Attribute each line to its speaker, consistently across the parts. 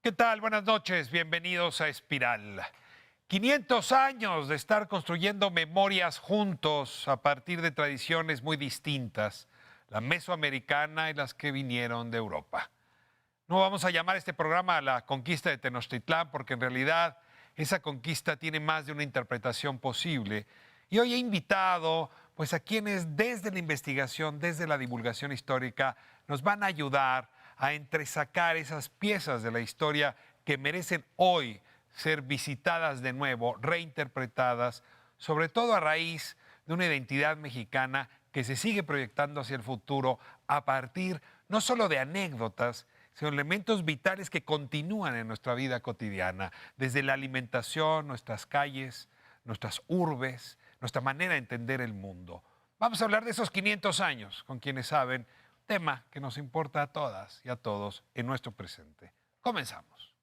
Speaker 1: ¿Qué tal? Buenas noches, bienvenidos a Espiral. 500 años de estar construyendo memorias juntos a partir de tradiciones muy distintas, la mesoamericana y las que vinieron de Europa. No vamos a llamar a este programa la conquista de Tenochtitlán porque en realidad esa conquista tiene más de una interpretación posible. Y hoy he invitado pues, a quienes desde la investigación, desde la divulgación histórica, nos van a ayudar a entresacar esas piezas de la historia que merecen hoy ser visitadas de nuevo, reinterpretadas, sobre todo a raíz de una identidad mexicana que se sigue proyectando hacia el futuro a partir no solo de anécdotas, sino elementos vitales que continúan en nuestra vida cotidiana, desde la alimentación, nuestras calles, nuestras urbes, nuestra manera de entender el mundo. Vamos a hablar de esos 500 años con quienes saben, tema que nos importa a todas y a todos en nuestro presente. Comenzamos.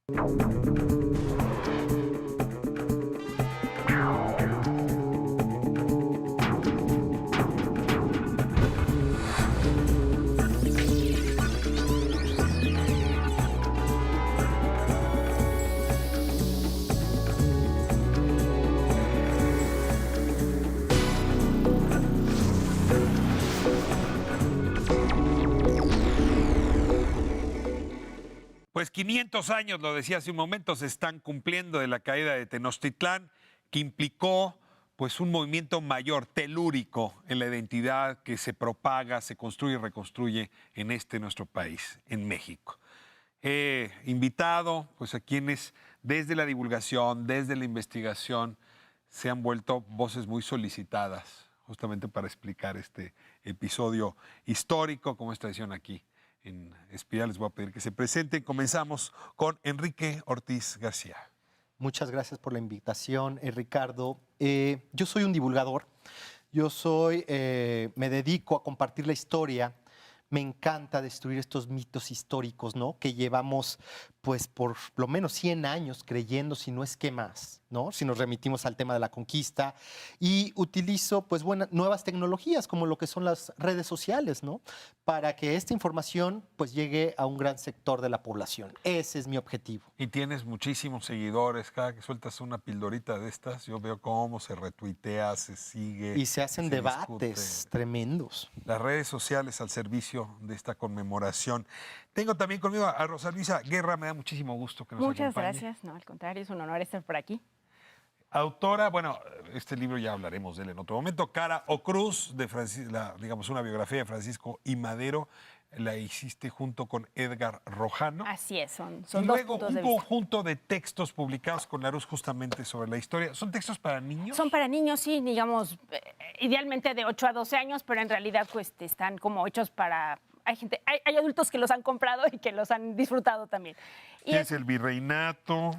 Speaker 1: Pues 500 años, lo decía hace un momento, se están cumpliendo de la caída de Tenochtitlán, que implicó pues un movimiento mayor, telúrico, en la identidad que se propaga, se construye y reconstruye en nuestro país, en México. He invitado pues, a quienes desde la divulgación, desde la investigación, se han vuelto voces muy solicitadas, justamente para explicar este episodio histórico, como es tradición aquí en Espiral. Les voy a pedir que se presenten. Comenzamos con Enrique Ortiz García.
Speaker 2: Muchas gracias por la invitación, Ricardo. Yo soy un divulgador, me dedico a compartir la historia. Me encanta destruir estos mitos históricos, ¿no? Que llevamos, pues, por lo menos 100 años creyendo, si no es que más, ¿no? Si nos remitimos al tema de la conquista. Y utilizo, pues, nuevas tecnologías, como lo que son las redes sociales, ¿no? Para que esta información, pues, llegue a un gran sector de la población. Ese es mi objetivo.
Speaker 1: Y tienes muchísimos seguidores. Cada que sueltas una pildorita de estas, yo veo cómo se retuitea, se sigue.
Speaker 2: Y se hacen debates
Speaker 1: discute.
Speaker 2: Tremendos.
Speaker 1: Las redes sociales al servicio de esta conmemoración. Tengo también conmigo a Rosa Luisa Guerra. Me da muchísimo gusto que nos acompañe.
Speaker 3: Muchas gracias. No, al contrario, es un honor estar por aquí.
Speaker 1: Autora, bueno, este libro ya hablaremos de él en otro momento. Cara o Cruz, digamos una biografía de Francisco I. Madero, la hiciste junto con Edgar Rojano.
Speaker 3: Así es, son
Speaker 1: Y
Speaker 3: dos
Speaker 1: luego
Speaker 3: puntos
Speaker 1: un
Speaker 3: de vista.
Speaker 1: conjunto de textos publicados con Larousse justamente sobre la historia. ¿Son textos para niños?
Speaker 3: Son para niños, sí, digamos, idealmente de 8 a 12 años, pero en realidad pues, están como hechos para... Hay adultos que los han comprado y que los han disfrutado también. Y
Speaker 1: Tienes el virreinato,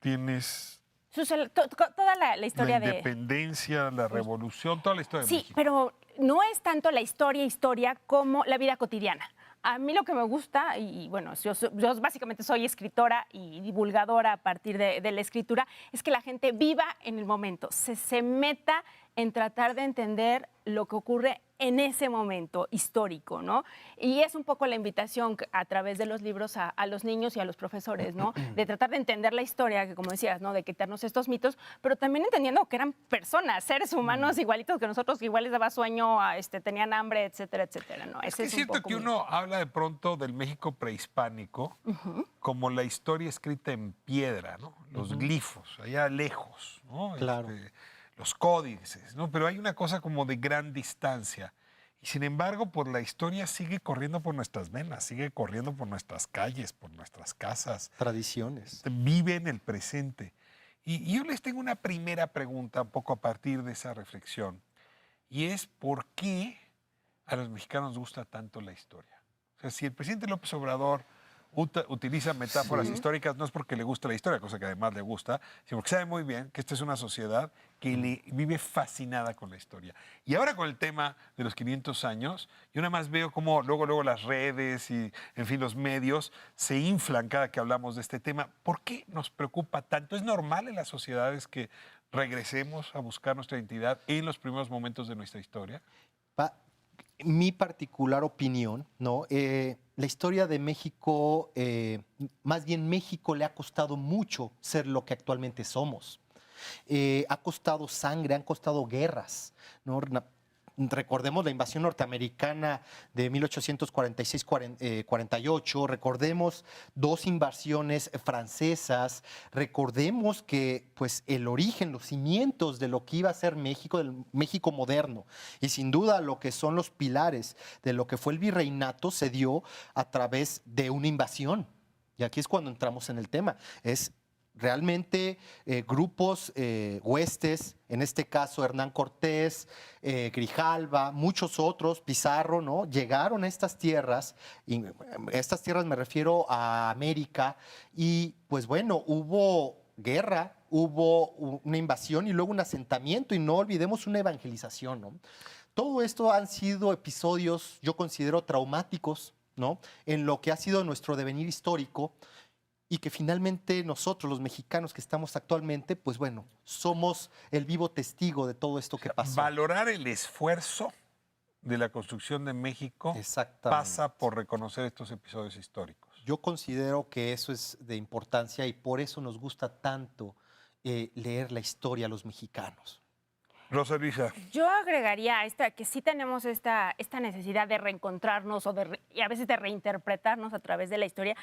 Speaker 1: tienes
Speaker 3: toda la historia
Speaker 1: la independencia, la revolución, toda la historia de
Speaker 3: Sí,
Speaker 1: México.
Speaker 3: pero no es tanto la historia como la vida cotidiana. A mí lo que me gusta, y bueno, yo básicamente soy escritora y divulgadora a partir de la escritura, es que la gente viva en el momento, se meta en tratar de entender lo que ocurre en ese momento histórico, ¿no? Y es un poco la invitación a través de los libros a los niños y a los profesores, ¿no? De tratar de entender la historia, que como decías, ¿no? De quitarnos estos mitos, pero también entendiendo que eran personas, seres humanos igualitos que nosotros, que igual les daba sueño, tenían hambre, etcétera, etcétera, ¿no?
Speaker 1: Es que es cierto que uno habla de pronto del México prehispánico como la historia escrita en piedra, ¿no? Los glifos, allá lejos, ¿no?
Speaker 2: Claro.
Speaker 1: Los códices, ¿no? Pero hay una cosa como de gran distancia. Y sin embargo, pues la historia sigue corriendo por nuestras venas, sigue corriendo por nuestras calles, por nuestras casas.
Speaker 2: Tradiciones.
Speaker 1: Vive en el presente. Y yo les tengo una primera pregunta, un poco a partir de esa reflexión. Y es, ¿por qué a los mexicanos nos gusta tanto la historia? O sea, si el presidente López Obrador utiliza metáforas históricas, no es porque le gusta la historia, cosa que además le gusta, sino porque sabe muy bien que esta es una sociedad que vive fascinada con la historia. Y ahora con el tema de los 500 años, yo nada más veo cómo luego las redes y, en fin, los medios se inflan cada que hablamos de este tema. ¿Por qué nos preocupa tanto? ¿Es normal en las sociedades que regresemos a buscar nuestra identidad en los primeros momentos de nuestra historia?
Speaker 2: mi particular opinión, ¿no? La historia de México, más bien México le ha costado mucho ser lo que actualmente somos. Ha costado sangre, han costado guerras, ¿no? Recordemos la invasión norteamericana de 1846-48, recordemos dos invasiones francesas, recordemos que pues, el origen, los cimientos de lo que iba a ser México, del México moderno, y sin duda lo que son los pilares de lo que fue el virreinato se dio a través de una invasión. Y aquí es cuando entramos en el tema. Es realmente grupos, huestes, en este caso Hernán Cortés, Grijalva, muchos otros, Pizarro, ¿no? Llegaron a estas tierras, y estas tierras me refiero a América, y pues bueno, hubo guerra, hubo una invasión y luego un asentamiento, y no olvidemos una evangelización, ¿no? Todo esto han sido episodios, yo considero, traumáticos, ¿no? En lo que ha sido nuestro devenir histórico, y que finalmente nosotros, los mexicanos que estamos actualmente, pues bueno, somos el vivo testigo de todo esto que pasó.
Speaker 1: Valorar el esfuerzo de la construcción de México pasa por reconocer estos episodios históricos.
Speaker 2: Yo considero que eso es de importancia y por eso nos gusta tanto leer la historia a los mexicanos.
Speaker 1: Rosa Luisa.
Speaker 3: Yo agregaría a esta que sí tenemos esta necesidad de reencontrarnos y a veces de reinterpretarnos a través de la historia,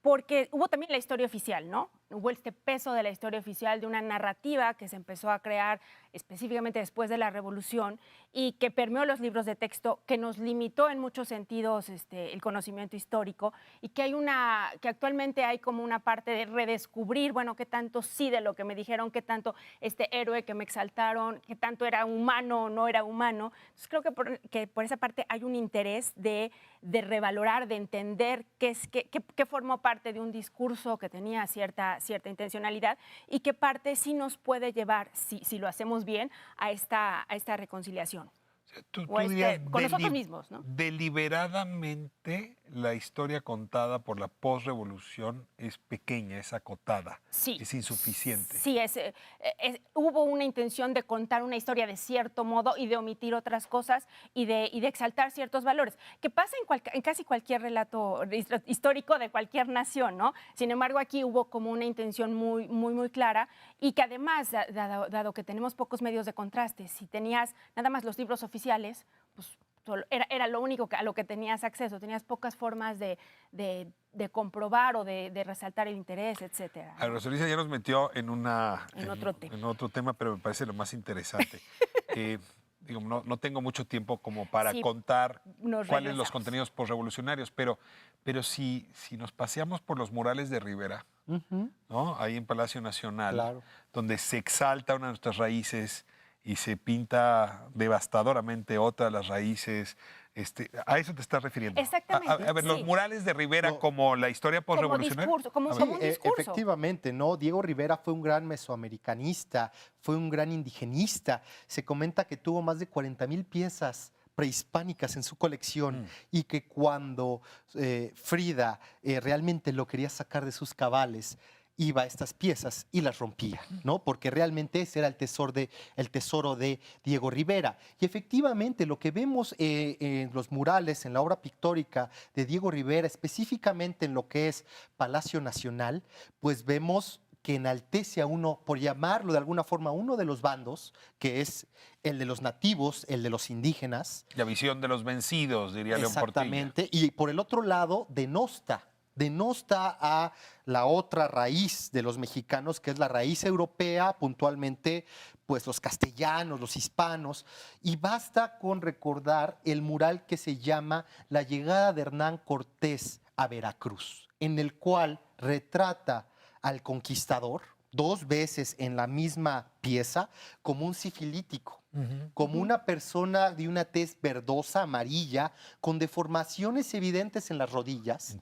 Speaker 3: porque hubo también la historia oficial, ¿no? Hubo este peso de la historia oficial, de una narrativa que se empezó a crear específicamente después de la Revolución y que permeó los libros de texto, que nos limitó en muchos sentidos el conocimiento histórico y que que actualmente hay como una parte de redescubrir, bueno, qué tanto sí de lo que me dijeron, qué tanto este héroe que me exaltaron, qué tanto era humano o no era humano. Entonces creo que por esa parte hay un interés de revalorar, de entender qué formó parte de un discurso que tenía cierta intencionalidad y qué parte sí nos puede llevar, si lo hacemos bien, a esta reconciliación.
Speaker 1: Tú
Speaker 3: O
Speaker 1: dirías
Speaker 3: con nosotros mismos, ¿no?
Speaker 1: Deliberadamente la historia contada por la posrevolución es pequeña, es acotada,
Speaker 3: Sí.
Speaker 1: es insuficiente.
Speaker 3: Sí, hubo una intención de contar una historia de cierto modo y de omitir otras cosas y de exaltar ciertos valores, que pasa en casi cualquier relato histórico de cualquier nación, ¿no? Sin embargo, aquí hubo como una intención muy, muy, muy clara y que además, dado que tenemos pocos medios de contraste, si tenías nada más los libros oficiales, pues era lo único a lo que tenías acceso, tenías pocas formas de comprobar o de resaltar el interés, etcétera, ¿no?
Speaker 1: Rosa Luisa ya nos metió en
Speaker 3: otro
Speaker 1: tema, pero me parece lo más interesante. Digo, no tengo mucho tiempo como para
Speaker 3: Sí,
Speaker 1: contar cuáles son los
Speaker 3: regresamos.
Speaker 1: contenidos posrevolucionarios, pero si nos paseamos por los murales de Rivera, ¿no? Ahí en Palacio Nacional,
Speaker 2: Claro.
Speaker 1: donde se exalta una de nuestras raíces y se pinta devastadoramente otra de las raíces. ¿A eso te estás refiriendo?
Speaker 3: Exactamente,
Speaker 1: A ver, los
Speaker 3: sí.
Speaker 1: murales de Rivera
Speaker 2: No.
Speaker 1: como la historia
Speaker 3: Como
Speaker 1: posrevolucionaria.
Speaker 3: discurso, como
Speaker 2: Sí,
Speaker 3: un discurso.
Speaker 2: efectivamente, ¿no? Diego Rivera fue un gran mesoamericanista, fue un gran indigenista. Se comenta que tuvo más de 40,000 piezas prehispánicas en su colección y que cuando Frida realmente lo quería sacar de sus cabales, iba a estas piezas y las rompía, ¿no? Porque realmente ese era el tesoro de Diego Rivera. Y efectivamente lo que vemos en los murales, en la obra pictórica de Diego Rivera, específicamente en lo que es Palacio Nacional, pues vemos que enaltece a uno, por llamarlo de alguna forma, uno de los bandos, que es el de los nativos, el de los indígenas.
Speaker 1: La visión de los vencidos, diría León Portilla.
Speaker 2: Exactamente. Y por el otro lado, denosta a la otra raíz de los mexicanos, que es la raíz europea, puntualmente, pues los castellanos, los hispanos. Y basta con recordar el mural que se llama La llegada de Hernán Cortés a Veracruz, en el cual retrata al conquistador 2 veces en la misma pieza como un sifilítico, como una persona de una tez verdosa, amarilla, con deformaciones evidentes en las rodillas,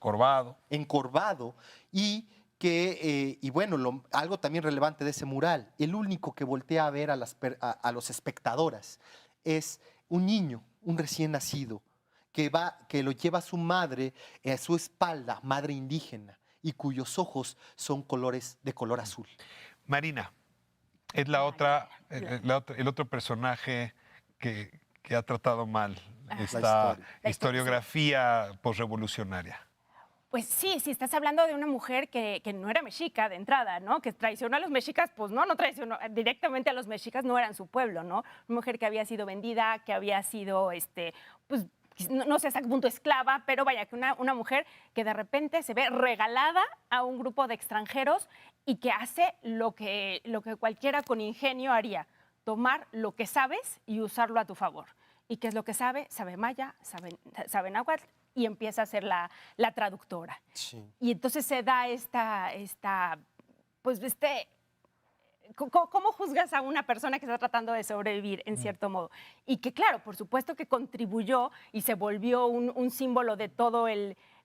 Speaker 2: encorvado, y que, y bueno, algo también relevante de ese mural, el único que voltea a ver a los espectadores es un niño, un recién nacido, que lo lleva su madre a su espalda, madre indígena, y cuyos ojos son de color azul.
Speaker 1: Marina es el otro personaje que que ha tratado mal
Speaker 3: Ajá.
Speaker 1: esta
Speaker 2: La
Speaker 3: historia.
Speaker 1: historiografía posrevolucionaria?
Speaker 3: Pues sí, si estás hablando de una mujer que no era mexica de entrada, ¿no? Que traicionó a los mexicas, pues no traicionó directamente a los mexicas, no eran su pueblo, ¿no? Una mujer que había sido vendida, que había sido, pues no sé hasta qué punto esclava, pero vaya, que una mujer que de repente se ve regalada a un grupo de extranjeros y que hace lo que cualquiera con ingenio haría, tomar lo que sabes y usarlo a tu favor. ¿Y qué es lo que sabe? Sabe maya, sabe náhuatl, y empieza a ser la traductora.
Speaker 2: Sí.
Speaker 3: Y entonces se da pues ¿cómo juzgas a una persona que está tratando de sobrevivir, en cierto modo? Y que, claro, por supuesto que contribuyó y se volvió un símbolo de todo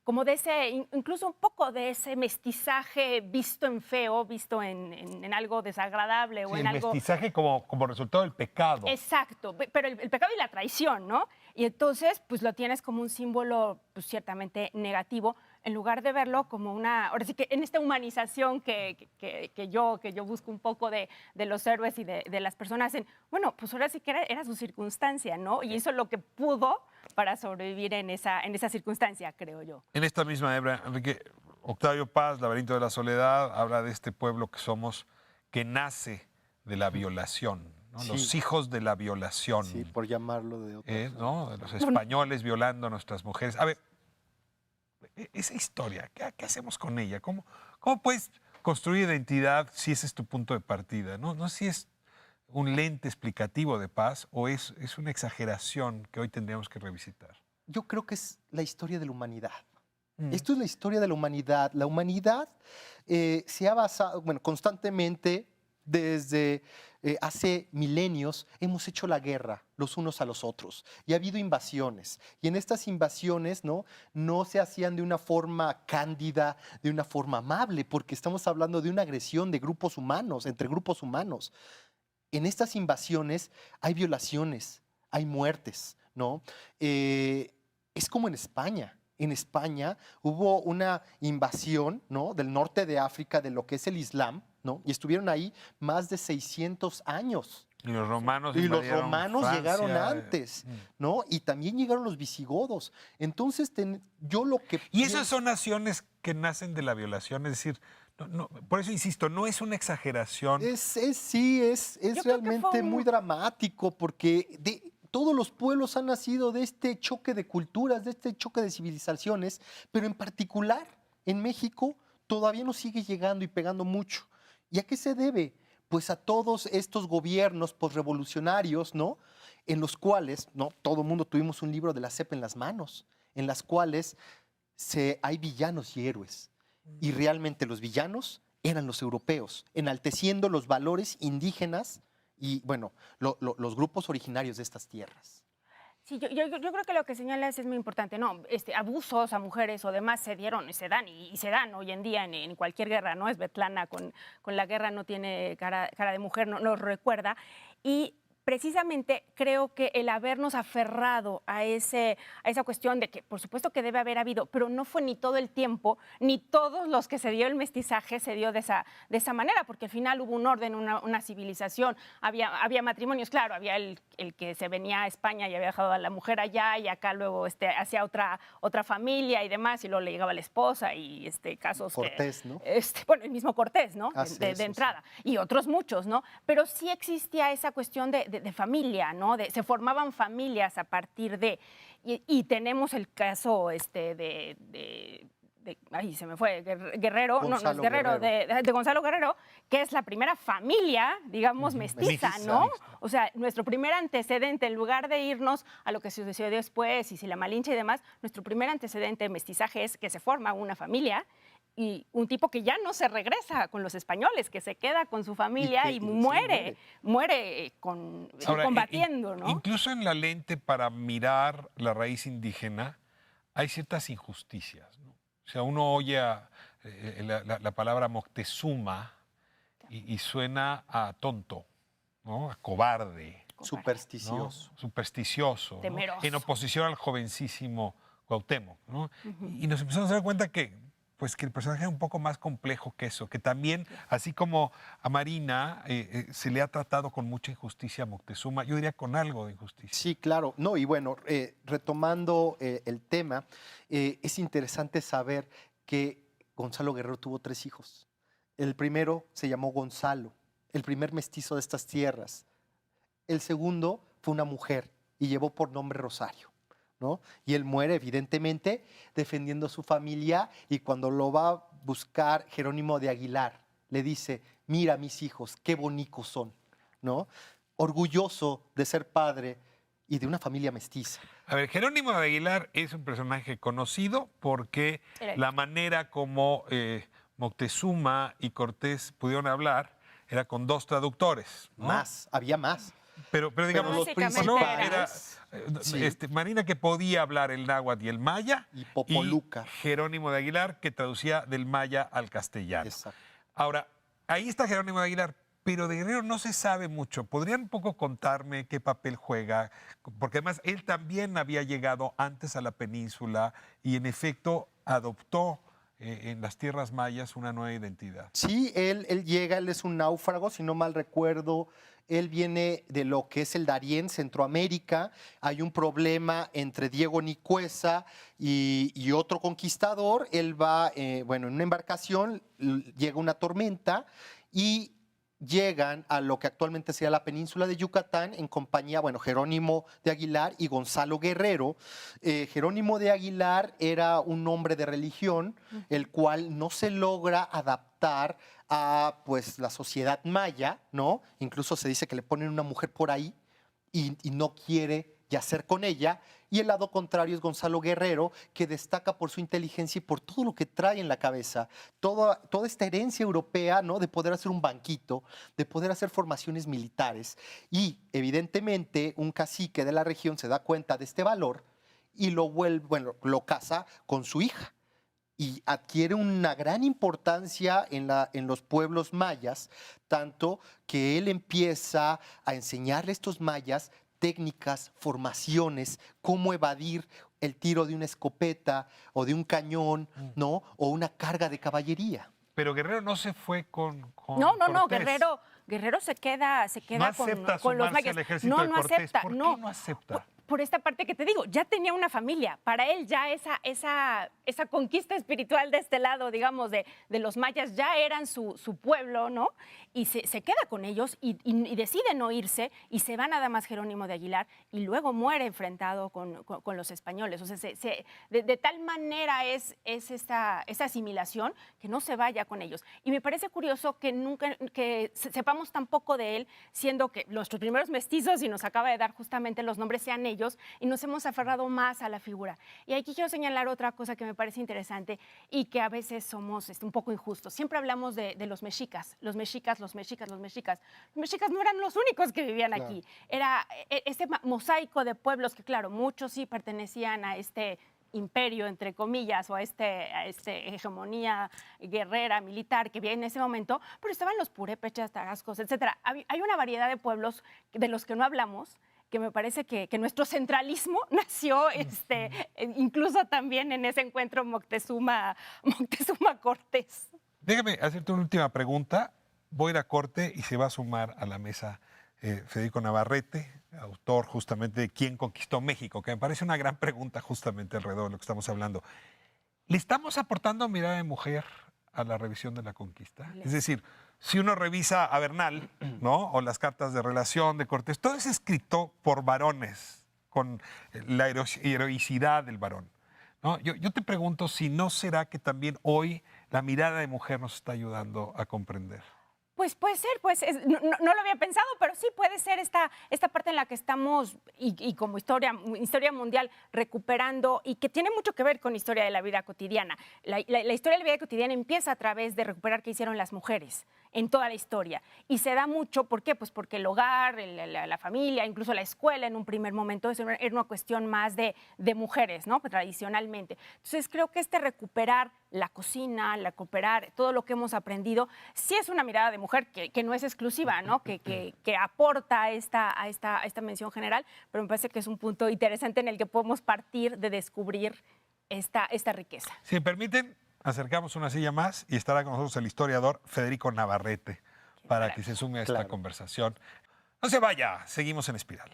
Speaker 3: como de incluso un poco de ese mestizaje visto en feo, visto en algo desagradable o
Speaker 1: Sí,
Speaker 3: en
Speaker 1: el
Speaker 3: algo...
Speaker 1: mestizaje como resultado del pecado.
Speaker 3: Exacto, pero el pecado y la traición, ¿no? Y entonces, pues lo tienes como un símbolo, pues ciertamente negativo, en lugar de verlo como ahora sí que en esta humanización que yo busco un poco de los héroes y de las personas, bueno, pues ahora sí que era su circunstancia, ¿no? Y hizo lo que pudo para sobrevivir en esa circunstancia, creo yo.
Speaker 1: En esta misma hebra, Enrique, Octavio Paz, Laberinto de la Soledad, habla de este pueblo que somos, que nace de la violación, ¿no?
Speaker 2: Sí.
Speaker 1: Los hijos de la violación.
Speaker 2: Sí, por llamarlo de otra forma.
Speaker 1: ¿No? De los españoles violando a nuestras mujeres. A ver, esa historia, ¿qué hacemos con ella? ¿Cómo puedes construir identidad si ese es tu punto de partida? No sé si es un lente explicativo de Paz o es una exageración que hoy tendríamos que revisitar.
Speaker 2: Yo creo que es la historia de la humanidad.
Speaker 1: Mm.
Speaker 2: Esto es la historia de la humanidad. La humanidad se ha basado, bueno, constantemente desde hace milenios hemos hecho la guerra los unos a los otros y ha habido invasiones. Y en estas invasiones no se hacían de una forma cándida, de una forma amable, porque estamos hablando de una agresión de grupos humanos, entre grupos humanos. En estas invasiones hay violaciones, hay muertes, ¿no? Es como en España. En España hubo una invasión, ¿no? Del norte de África, de lo que es el Islam, ¿no? Y estuvieron ahí más de 600 años.
Speaker 1: Y los romanos
Speaker 2: Y los
Speaker 1: invadieron
Speaker 2: romanos
Speaker 1: Francia.
Speaker 2: llegaron antes, ¿no? Y también llegaron los visigodos. Entonces, yo lo que...
Speaker 1: Y esas son naciones que nacen de la violación, es decir, por eso insisto, no es una exageración.
Speaker 2: Sí, es
Speaker 3: Yo creo que
Speaker 2: realmente
Speaker 3: fue
Speaker 2: muy dramático porque todos los pueblos han nacido de este choque de culturas, de este choque de civilizaciones, pero en particular en México todavía nos sigue llegando y pegando mucho. ¿Y a qué se debe? Pues a todos estos gobiernos posrevolucionarios, ¿no? En los cuales, ¿no? Todo el mundo tuvimos un libro de la CEP en las manos, en las cuales hay villanos y héroes. Y realmente los villanos eran los europeos, enalteciendo los valores indígenas y, bueno, los grupos originarios de estas tierras.
Speaker 3: Sí, yo creo que lo que señalas es muy importante. No, abusos a mujeres o demás se dieron, se dan y se dan hoy en día en cualquier guerra, ¿no? Svetlana con la guerra no tiene cara de mujer, no nos recuerda. Y precisamente creo que el habernos aferrado a esa cuestión de que, por supuesto que debe haber habido, pero no fue ni todo el tiempo, ni todos los que se dio el mestizaje se dio de esa manera, porque al final hubo un orden, una civilización, había matrimonios, claro, había el que se venía a España y había dejado a la mujer allá y acá luego hacía otra familia y demás, y luego le llegaba la esposa y casos
Speaker 2: Cortés, ¿no?
Speaker 3: Bueno, el mismo Cortés, ¿no?
Speaker 2: Hace eso,
Speaker 3: de entrada, sí. Y otros muchos, ¿no? Pero sí existía esa cuestión de familia, ¿no? Se formaban familias a partir de... Y tenemos el caso ahí se me fue, Guerrero, no es Guerrero, de Gonzalo Guerrero, que es la primera familia, digamos, mestiza, ¿no? O sea, nuestro primer antecedente, en lugar de irnos a lo que sucedió después, y si la Malinche y demás, nuestro primer antecedente de mestizaje es que se forma una familia y un tipo que ya no se regresa con los españoles, que se queda con su familia y muere combatiendo, ¿no?
Speaker 1: Incluso en la lente para mirar la raíz indígena hay ciertas injusticias, ¿no? O sea, uno oye la palabra Moctezuma y suena a tonto, ¿no? A cobarde.
Speaker 2: Supersticioso.
Speaker 1: ¿No? Supersticioso.
Speaker 3: Temeroso.
Speaker 1: ¿No? En oposición al jovencísimo Cuauhtémoc, ¿no? Y nos empezamos a dar cuenta que pues que el personaje es un poco más complejo que eso, que también, así como a Marina se le ha tratado con mucha injusticia a Moctezuma, yo diría con algo de injusticia.
Speaker 2: Sí, claro. No, y bueno, retomando el tema, es interesante saber que Gonzalo Guerrero tuvo 3 hijos. El primero se llamó Gonzalo, el primer mestizo de estas tierras. El segundo fue una mujer y llevó por nombre Rosario, ¿no? Y él muere, evidentemente, defendiendo a su familia, y cuando lo va a buscar Jerónimo de Aguilar, le dice, mira mis hijos, qué bonitos son, ¿no? Orgulloso de ser padre y de una familia mestiza.
Speaker 1: A ver, Jerónimo de Aguilar es un personaje conocido porque la manera como Moctezuma y Cortés pudieron hablar era con 2 traductores, ¿no?
Speaker 2: Más, había más.
Speaker 1: Pero digamos,
Speaker 2: los
Speaker 3: Básicamente
Speaker 1: no,
Speaker 2: principales.
Speaker 1: era
Speaker 2: Sí.
Speaker 1: Marina, que podía hablar el náhuatl y el maya,
Speaker 2: Y Popoluca.
Speaker 1: Jerónimo de Aguilar, que traducía del maya al castellano.
Speaker 2: Exacto.
Speaker 1: Ahora, ahí está Jerónimo de Aguilar, pero de Guerrero no se sabe mucho. ¿Podrían un poco contarme qué papel juega? Porque además él también había llegado antes a la península y en efecto adoptó en las tierras mayas una nueva identidad.
Speaker 2: Sí, él llega, él es un náufrago, si no mal recuerdo. Él viene de lo que es el Darién, Centroamérica. Hay un problema entre Diego Nicuesa y otro conquistador. Él va, bueno, en una embarcación, llega una tormenta y llegan a lo que actualmente sería la península de Yucatán en compañía, bueno, Jerónimo de Aguilar y Gonzalo Guerrero. Jerónimo de Aguilar era un hombre de religión, el cual no se logra adaptar a pues la sociedad maya, ¿no? Incluso se dice que le ponen una mujer por ahí y no quiere yacer con ella. Y el lado contrario es Gonzalo Guerrero, que destaca por su inteligencia y por todo lo que trae en la cabeza, toda esta herencia europea, ¿no? De poder hacer un banquito, de poder hacer formaciones militares. Y evidentemente un cacique de la región se da cuenta de este valor y lo vuelve, bueno, lo casa con su hija. Y adquiere una gran importancia en los pueblos mayas, tanto que él empieza a enseñarle a estos mayas técnicas, formaciones, cómo evadir el tiro de una escopeta o de un cañón, ¿no? O una carga de caballería.
Speaker 1: Pero Guerrero no se fue con
Speaker 3: No,
Speaker 1: Cortés.
Speaker 3: Guerrero se queda
Speaker 1: No acepta
Speaker 3: con los
Speaker 1: sumarse
Speaker 3: mayas.
Speaker 1: al ejército
Speaker 3: No,
Speaker 1: de
Speaker 3: no
Speaker 1: Cortés.
Speaker 3: acepta,
Speaker 1: ¿Por qué
Speaker 3: no.
Speaker 1: no acepta?
Speaker 3: Por esta parte que te digo, ya tenía una familia. Para él ya esa conquista espiritual de este lado, digamos, de los mayas, ya eran su pueblo, ¿no? Y se queda con ellos y decide no irse y se va nada más Jerónimo de Aguilar y luego muere enfrentado con los españoles. O sea, de tal manera es esta asimilación que no se vaya con ellos. Y me parece curioso que sepamos tan poco de él, siendo que nuestros primeros mestizos, y nos acaba de dar justamente los nombres, sean ellos, y nos hemos aferrado más a la figura. Y aquí quiero señalar otra cosa que me parece interesante y que a veces somos un poco injustos. Siempre hablamos de los mexicas, los mexicas. Los mexicas no eran los únicos que vivían aquí. Era este mosaico de pueblos que, claro, muchos sí pertenecían a este imperio, entre comillas, o a este hegemonía guerrera, militar que había en ese momento, pero estaban los purépechas, tarascos, etcétera. Hay una variedad de pueblos de los que no hablamos, que me parece que nuestro centralismo nació incluso también en ese encuentro Moctezuma-Cortés.
Speaker 1: Déjame hacerte una última pregunta. Voy a ir a corte y se va a sumar a la mesa Federico Navarrete, autor justamente de ¿Quién conquistó México? Que me parece una gran pregunta justamente alrededor de lo que estamos hablando. ¿Le estamos aportando mirada de mujer a la revisión de la conquista? Es decir, si uno revisa a Bernal, ¿no? O las cartas de relación de Cortés, todo es escrito por varones, con la heroicidad del varón, ¿no? Yo te pregunto si no será que también hoy la mirada de mujer nos está ayudando a comprender.
Speaker 3: Pues puede ser, no lo había pensado, pero sí puede ser esta parte en la que estamos y como historia mundial recuperando y que tiene mucho que ver con historia de la vida cotidiana. La historia de la vida cotidiana empieza a través de recuperar qué hicieron las mujeres en toda la historia. Y se da mucho, ¿por qué? Pues porque el hogar, la familia, incluso la escuela en un primer momento era una cuestión más de mujeres, ¿no? Pues tradicionalmente. Entonces creo que recuperar la cocina, recuperar todo lo que hemos aprendido, sí es una mirada de mujer que no es exclusiva, ¿no? Que aporta a esta mención general, pero me parece que es un punto interesante en el que podemos partir de descubrir esta riqueza.
Speaker 1: Si me permiten, acercamos una silla más y estará con nosotros el historiador Federico Navarrete para que se sume a esta
Speaker 2: Claro.
Speaker 1: conversación. No se vaya, seguimos en Espiral.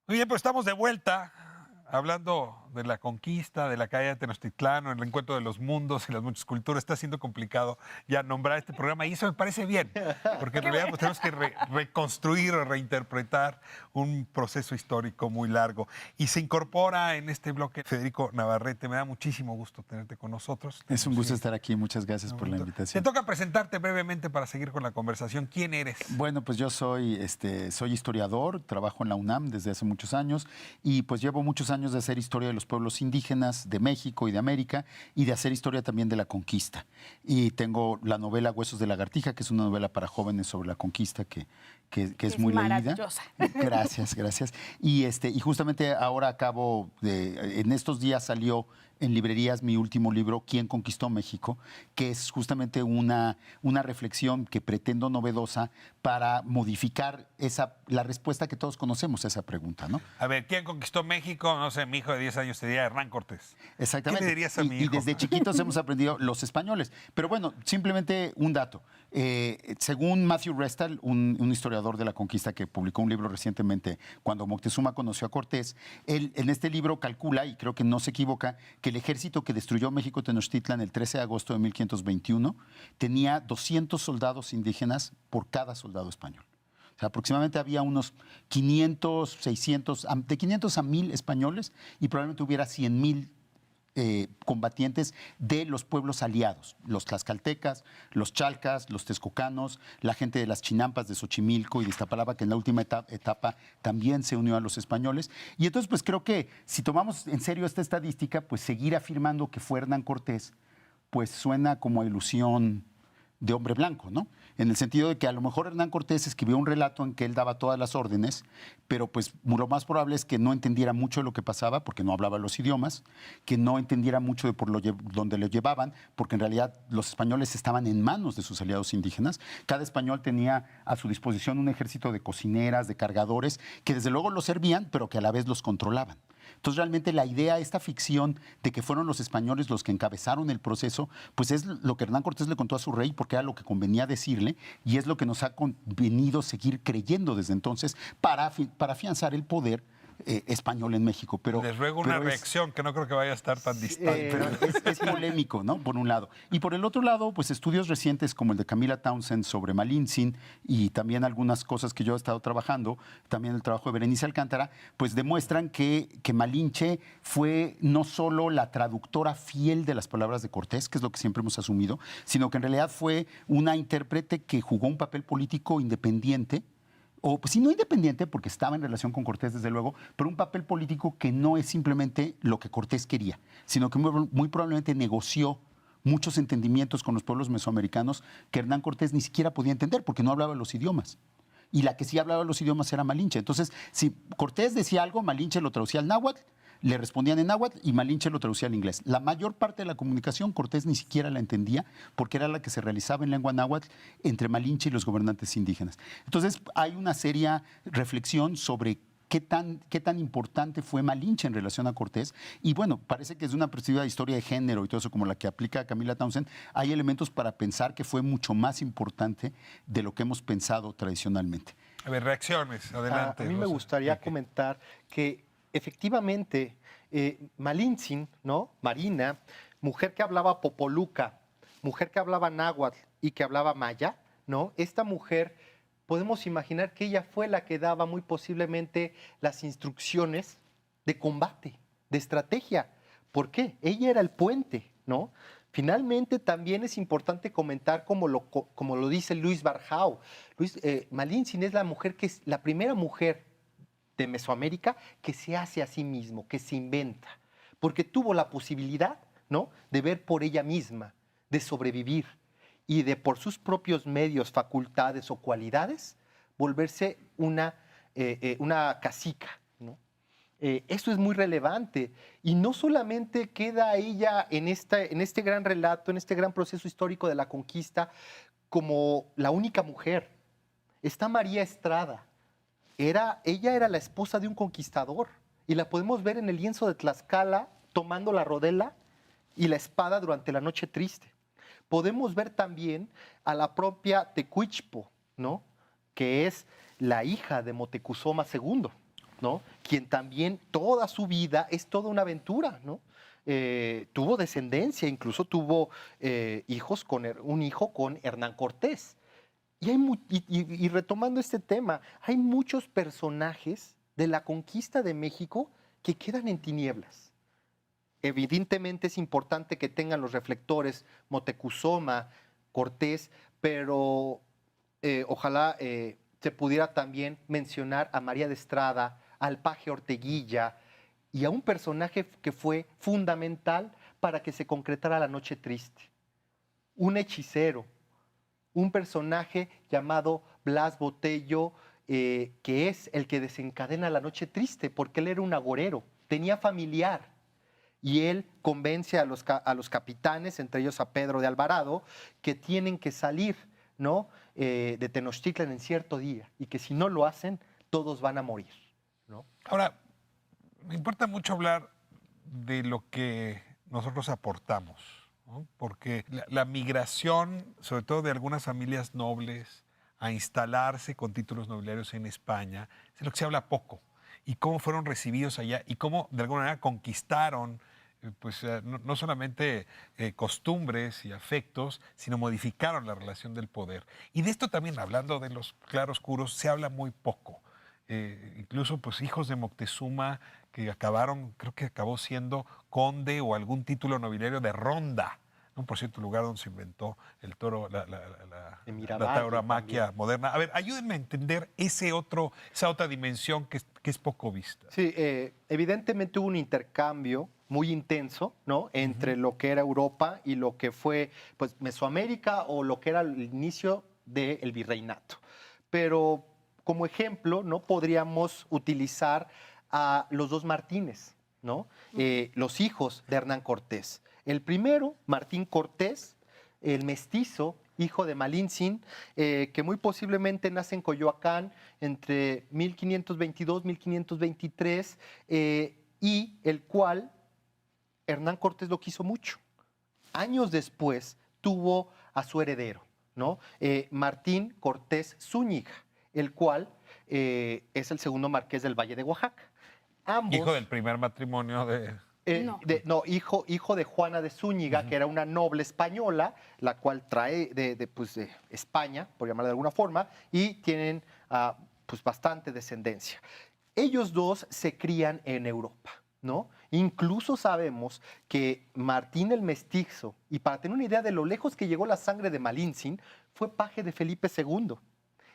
Speaker 1: Muy bien, pues estamos de vuelta hablando de la conquista, de la caída de Tenochtitlán, el encuentro de los mundos y las muchas culturas. Está siendo complicado ya nombrar este programa y eso me parece bien, porque en realidad pues, tenemos que reconstruir o reinterpretar un proceso histórico muy largo. Y se incorpora en este bloque Federico Navarrete. Me da muchísimo gusto tenerte con nosotros.
Speaker 4: Es un gusto estar aquí. Muchas gracias por la
Speaker 1: Te
Speaker 4: invitación.
Speaker 1: toca presentarte brevemente para seguir con la conversación. ¿Quién eres?
Speaker 4: Bueno, pues yo soy historiador, trabajo en la UNAM desde hace muchos años y pues llevo muchos años de hacer historia de los pueblos indígenas de México y de América y de hacer historia también de la conquista. Y tengo la novela Huesos de Lagartija, que es una novela para jóvenes sobre la conquista que es muy leída.
Speaker 3: Maravillosa.
Speaker 4: Gracias, gracias. Y justamente ahora en estos días salió en librerías mi último libro, ¿Quién conquistó México?, que es justamente una reflexión que pretendo novedosa para modificar la respuesta que todos conocemos a esa pregunta, ¿no?
Speaker 1: A ver, ¿quién conquistó México? No sé, mi hijo de 10 años te diría Hernán Cortés.
Speaker 4: Exactamente.
Speaker 1: ¿Qué le dirías a mi
Speaker 4: Y
Speaker 1: hijo?
Speaker 4: desde chiquitos hemos aprendido los españoles. Pero bueno, simplemente un dato. Según Matthew Restall, un historiador de la conquista que publicó un libro recientemente, Cuando Moctezuma conoció a Cortés, él en este libro calcula, y creo que no se equivoca, que el ejército que destruyó México Tenochtitlan el 13 de agosto de 1521 tenía 200 soldados indígenas por cada soldado español. O sea, aproximadamente había unos 500, 600, de 500 a 1000 españoles y probablemente hubiera 100,000 combatientes de los pueblos aliados, los tlaxcaltecas, los chalcas, los texcocanos, la gente de las chinampas de Xochimilco y de Iztapalapa, que en la última etapa también se unió a los españoles. Y entonces, pues creo que si tomamos en serio esta estadística, pues seguir afirmando que fue Hernán Cortés, pues suena como a ilusión de hombre blanco, ¿no? En el sentido de que a lo mejor Hernán Cortés escribió un relato en que él daba todas las órdenes, pero pues lo más probable es que no entendiera mucho de lo que pasaba porque no hablaba los idiomas, que no entendiera mucho de dónde lo llevaban, porque en realidad los españoles estaban en manos de sus aliados indígenas. Cada español tenía a su disposición un ejército de cocineras, de cargadores, que desde luego los servían, pero que a la vez los controlaban. Entonces, realmente la idea, esta ficción de que fueron los españoles los que encabezaron el proceso, pues es lo que Hernán Cortés le contó a su rey porque era lo que convenía decirle y es lo que nos ha convenido seguir creyendo desde entonces para afianzar el poder español en México. Pero,
Speaker 1: Les ruego una reacción que no creo que vaya a estar tan distante.
Speaker 4: pero es polémico, ¿no? Por un lado. Y por el otro lado, pues estudios recientes como el de Camila Townsend sobre Malintzin y también algunas cosas que yo he estado trabajando, también el trabajo de Berenice Alcántara, pues demuestran que Malinche fue no solo la traductora fiel de las palabras de Cortés, que es lo que siempre hemos asumido, sino que en realidad fue una intérprete que jugó un papel político independiente, o pues sí, no independiente, porque estaba en relación con Cortés, desde luego, pero un papel político que no es simplemente lo que Cortés quería, sino que muy probablemente negoció muchos entendimientos con los pueblos mesoamericanos que Hernán Cortés ni siquiera podía entender porque no hablaba los idiomas. Y la que sí hablaba los idiomas era Malinche. Entonces, si Cortés decía algo, Malinche lo traducía al náhuatl, le respondían en náhuatl y Malinche lo traducía al inglés. La mayor parte de la comunicación Cortés ni siquiera la entendía porque era la que se realizaba en lengua náhuatl entre Malinche y los gobernantes indígenas. Entonces hay una seria reflexión sobre qué tan importante fue Malinche en relación a Cortés. Y bueno, parece que desde una perspectiva de historia de género y todo eso como la que aplica Camila Townsend, hay elementos para pensar que fue mucho más importante de lo que hemos pensado tradicionalmente.
Speaker 1: A ver, reacciones, adelante.
Speaker 2: A mí me
Speaker 1: Rosa.
Speaker 2: gustaría comentar que efectivamente Malintzin, ¿no? Marina, mujer que hablaba popoluca, mujer que hablaba náhuatl y que hablaba maya, ¿no? Esta mujer, podemos imaginar que ella fue la que daba muy posiblemente las instrucciones de combate, de estrategia. ¿Por qué? Ella era el puente, ¿no? Finalmente, también es importante comentar, como lo dice Luis Barjau. Malintzin es la primera mujer de Mesoamérica que se hace a sí mismo, que se inventa, porque tuvo la posibilidad, ¿no?, de ver por ella misma, de sobrevivir y de por sus propios medios, facultades o cualidades, volverse una una cacica, ¿no? Eso es muy relevante y no solamente queda ella en este gran relato, en este gran proceso histórico de la conquista como la única mujer. Está María Estrada. Ella era la esposa de un conquistador y la podemos ver en el lienzo de Tlaxcala tomando la rodela y la espada durante la noche triste. Podemos ver también a la propia Tecuichpo, ¿no? Que es la hija de Moctezuma II, ¿no? Quien también toda su vida es toda una aventura, ¿no? Tuvo descendencia, incluso tuvo un hijo con Hernán Cortés. Y retomando este tema, hay muchos personajes de la conquista de México que quedan en tinieblas. Evidentemente es importante que tengan los reflectores Moctezuma, Cortés, pero ojalá se pudiera también mencionar a María de Estrada, al paje Orteguilla y a un personaje que fue fundamental para que se concretara la noche triste. Un hechicero, un personaje llamado Blas Botello, que es el que desencadena la noche triste, porque él era un agorero, tenía familiar. Y él convence a los capitanes, entre ellos a Pedro de Alvarado, que tienen que salir, ¿no? De Tenochtitlan en cierto día y que si no lo hacen, todos van a morir, ¿no?
Speaker 1: Ahora, me importa mucho hablar de lo que nosotros aportamos, ¿no? Porque la migración, sobre todo de algunas familias nobles, a instalarse con títulos nobiliarios en España, es de lo que se habla poco. Y cómo fueron recibidos allá y cómo de alguna manera conquistaron pues, no solamente costumbres y afectos, sino modificaron la relación del poder. Y de esto también, hablando de los claroscuros, se habla muy poco. Incluso pues, hijos de Moctezuma que creo que acabó siendo conde o algún título nobiliario de Ronda, ¿no? Por cierto, lugar donde se inventó el toro, la tauromaquia moderna. A ver, ayúdenme a entender esa otra dimensión que es poco vista.
Speaker 2: Sí, evidentemente hubo un intercambio muy intenso, ¿no? Entre lo que era Europa y lo que fue pues, Mesoamérica o lo que era el inicio del virreinato. Pero como ejemplo, ¿no? Podríamos utilizar a los dos Martínez, ¿no? Los hijos de Hernán Cortés. El primero, Martín Cortés, el mestizo, hijo de Malintzin, que muy posiblemente nace en Coyoacán entre 1522 y 1523, y el cual Hernán Cortés lo quiso mucho. Años después tuvo a su heredero, ¿no? Martín Cortés Zúñiga, el cual es el segundo marqués del Valle de Oaxaca. Ambos,
Speaker 1: hijo del primer matrimonio de...
Speaker 2: hijo de Juana de Zúñiga, que era una noble española, la cual trae de España, por llamarla de alguna forma, y tienen pues bastante descendencia. Ellos dos se crían en Europa, ¿no? Incluso sabemos que Martín el Mestizo, y para tener una idea de lo lejos que llegó la sangre de Malintzin, fue paje de Felipe II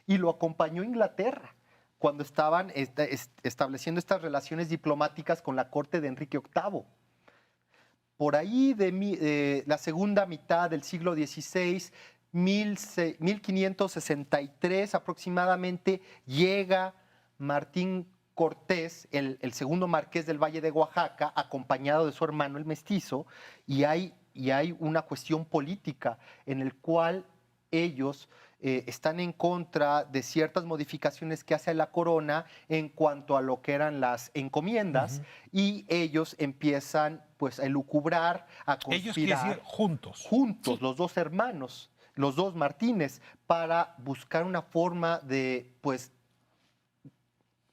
Speaker 2: y lo acompañó a Inglaterra cuando estaban estableciendo estas relaciones diplomáticas con la corte de Enrique VIII. Por ahí de la segunda mitad del siglo XVI, 1563 aproximadamente, llega Martín Cortés, el segundo marqués del Valle de Oaxaca, acompañado de su hermano el mestizo, y hay una cuestión política en el cual ellos están en contra de ciertas modificaciones que hace la corona en cuanto a lo que eran las encomiendas, y ellos empiezan pues a elucubrar, a conspirar.
Speaker 1: Ellos quieren decir juntos.
Speaker 2: Juntos, sí. Los dos hermanos, los dos Martínez, para buscar una forma de pues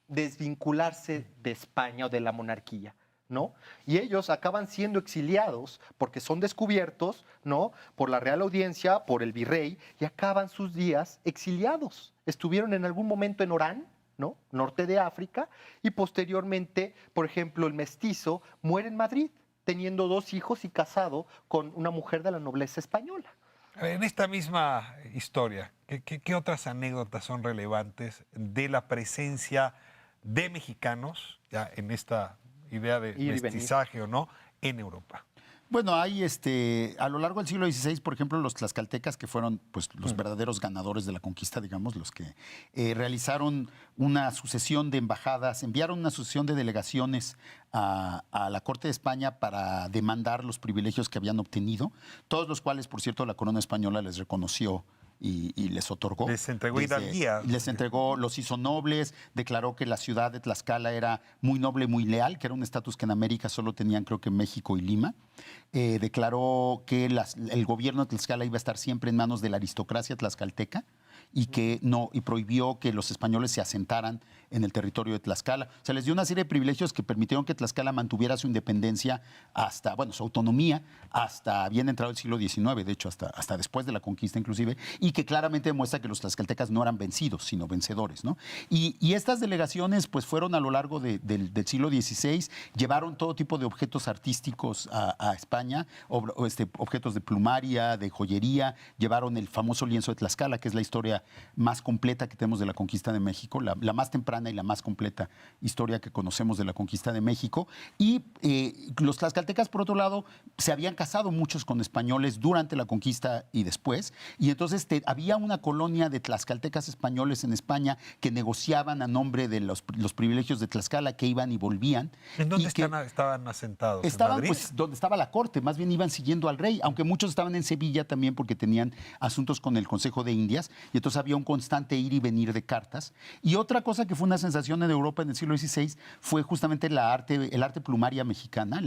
Speaker 2: desvincularse de España o de la monarquía, ¿no? Y ellos acaban siendo exiliados porque son descubiertos, ¿no? Por la Real Audiencia, por el virrey, y acaban sus días exiliados. Estuvieron en algún momento en Orán, ¿no? Norte de África, y posteriormente, por ejemplo, el mestizo muere en Madrid, teniendo 2 hijos y casado con una mujer de la nobleza española.
Speaker 1: En esta misma historia, ¿qué otras anécdotas son relevantes de la presencia de mexicanos, ya en esta idea de mestizaje o no, en Europa?
Speaker 4: Bueno, hay a lo largo del siglo XVI, por ejemplo, los tlaxcaltecas, que fueron pues, los verdaderos ganadores de la conquista, digamos, los que realizaron una sucesión de embajadas, enviaron una sucesión de delegaciones a la corte de España para demandar los privilegios que habían obtenido, todos los cuales, por cierto, la corona española les reconoció y les otorgó.
Speaker 1: Les entregó hidalguía.
Speaker 4: Les entregó, los hizo nobles, declaró que la ciudad de Tlaxcala era muy noble, muy leal, que era un estatus que en América solo tenían, creo que México y Lima. Declaró que el gobierno de Tlaxcala iba a estar siempre en manos de la aristocracia tlaxcalteca y prohibió que los españoles se asentaran en el territorio de Tlaxcala. O sea, les dio una serie de privilegios que permitieron que Tlaxcala mantuviera su independencia hasta, bueno, su autonomía hasta bien entrado el siglo XIX, de hecho, hasta después de la conquista inclusive, y que claramente demuestra que los tlaxcaltecas no eran vencidos, sino vencedores, ¿no? Y estas delegaciones, pues, fueron a lo largo del siglo XVI, llevaron todo tipo de objetos artísticos a España, objetos de plumaria, de joyería, llevaron el famoso lienzo de Tlaxcala, que es la historia más completa que tenemos de la conquista de México, la más temprana y la más completa historia que conocemos de la conquista de México. Y los tlaxcaltecas, por otro lado, se habían casado muchos con españoles durante la conquista y después, y entonces había una colonia de tlaxcaltecas españoles en España que negociaban a nombre de los privilegios de Tlaxcala, que iban y volvían.
Speaker 1: ¿En dónde estaban asentados?
Speaker 4: Estaban,
Speaker 1: ¿En Madrid?
Speaker 4: pues, donde estaba la corte, más bien iban siguiendo al rey, aunque muchos estaban en Sevilla también porque tenían asuntos con el Consejo de Indias, y entonces había un constante ir y venir de cartas. Y otra cosa que fue una sensación en Europa en el siglo XVI fue justamente el arte plumaria mexicana,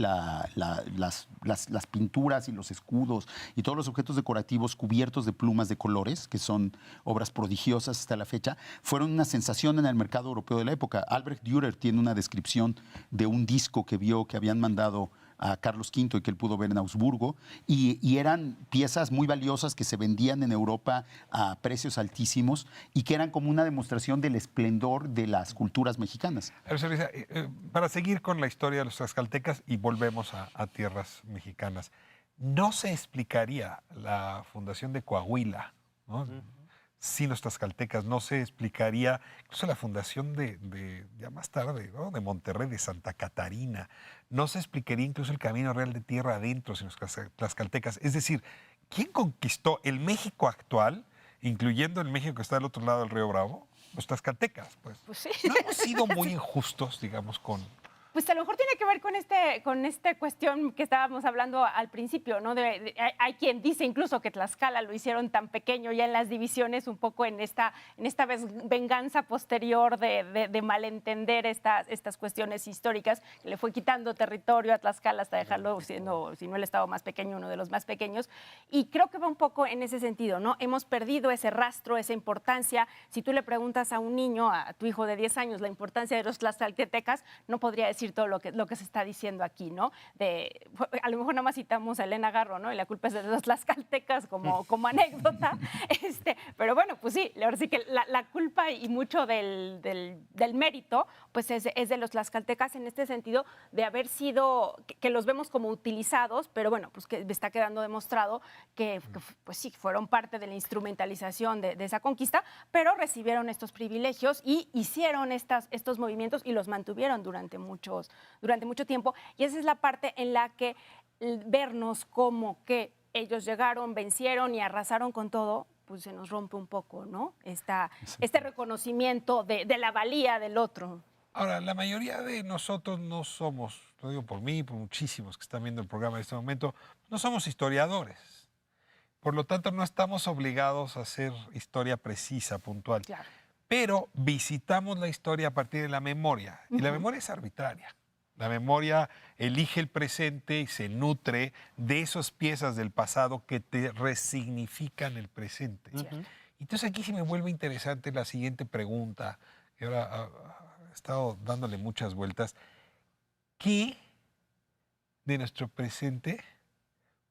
Speaker 4: las pinturas y los escudos y todos los objetos decorativos cubiertos de plumas de colores, que son obras prodigiosas hasta la fecha, fueron una sensación en el mercado europeo de la época. Albrecht Dürer tiene una descripción de un disco que vio que habían mandado a Carlos V y que él pudo ver en Augsburgo, y eran piezas muy valiosas que se vendían en Europa a precios altísimos y que eran como una demostración del esplendor de las culturas mexicanas.
Speaker 1: A ver, señor Luisa, para seguir con la historia de los tlaxcaltecas y volvemos a tierras mexicanas, no se explicaría la fundación de Coahuila, ¿no? Sin los tlaxcaltecas, no se explicaría incluso la fundación ya más tarde, ¿no? De Monterrey, de Santa Catarina, no se explicaría incluso el Camino Real de Tierra Adentro sin los tlaxcaltecas. Es decir, ¿quién conquistó el México actual, incluyendo el México que está al otro lado del río Bravo? Los tlaxcaltecas, pues.
Speaker 3: Pues sí.
Speaker 1: ¿No hemos sido muy injustos, digamos, con...
Speaker 3: Pues a lo mejor tiene que ver con esta cuestión que estábamos hablando al principio, ¿no? Hay quien dice incluso que Tlaxcala lo hicieron tan pequeño ya en las divisiones, un poco en esta venganza posterior de malentender estas cuestiones históricas, que le fue quitando territorio a Tlaxcala hasta dejarlo siendo, si no el estado más pequeño, uno de los más pequeños. Y creo que va un poco en ese sentido, ¿no? Hemos perdido ese rastro, esa importancia. Si tú le preguntas a un niño, a tu hijo de 10 años, la importancia de los tlaxcaltecas, no podría decir todo lo que se está diciendo aquí, ¿no? A lo mejor nada más citamos a Elena Garro, ¿no? Y la culpa es de los tlaxcaltecas como anécdota. Pero bueno, pues sí, ahora sí que la culpa y mucho del mérito, pues es de los tlaxcaltecas en este sentido de haber sido, que los vemos como utilizados, pero bueno, pues que está quedando demostrado que pues sí, fueron parte de la instrumentalización de esa conquista, pero recibieron estos privilegios y hicieron estos movimientos y los mantuvieron durante mucho tiempo, y esa es la parte en la que vernos como que ellos llegaron, vencieron y arrasaron con todo, pues se nos rompe un poco, ¿no? Este reconocimiento de la valía del otro.
Speaker 1: Ahora, la mayoría de nosotros no somos, lo digo por mí y por muchísimos que están viendo el programa en este momento, no somos historiadores. Por lo tanto, no estamos obligados a hacer historia precisa, puntual.
Speaker 3: Claro.
Speaker 1: Pero visitamos la historia a partir de la memoria. Y la memoria es arbitraria. La memoria elige el presente y se nutre de esas piezas del pasado que te resignifican el presente. Entonces aquí sí me vuelve interesante la siguiente pregunta, que ahora he estado dándole muchas vueltas. ¿Qué de nuestro presente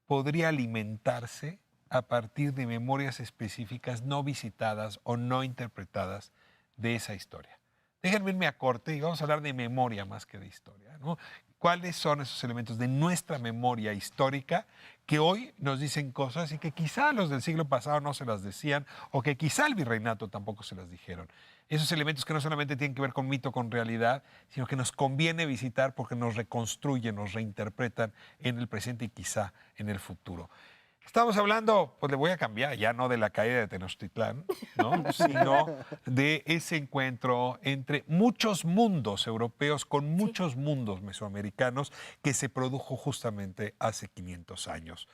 Speaker 1: podría alimentarse a partir de memorias específicas no visitadas o no interpretadas de esa historia? Déjenme irme a corte y vamos a hablar de memoria más que de historia, ¿no? ¿Cuáles son esos elementos de nuestra memoria histórica que hoy nos dicen cosas y que quizá los del siglo pasado no se las decían o que quizá el virreinato tampoco se las dijeron? Esos elementos que no solamente tienen que ver con mito, con realidad, sino que nos conviene visitar porque nos reconstruyen, nos reinterpretan en el presente y quizá en el futuro. Estamos hablando, pues le voy a cambiar, ya no de la caída de Tenochtitlán, ¿no? Sino de ese encuentro entre muchos mundos europeos con muchos mundos mesoamericanos que se produjo justamente hace 500 años.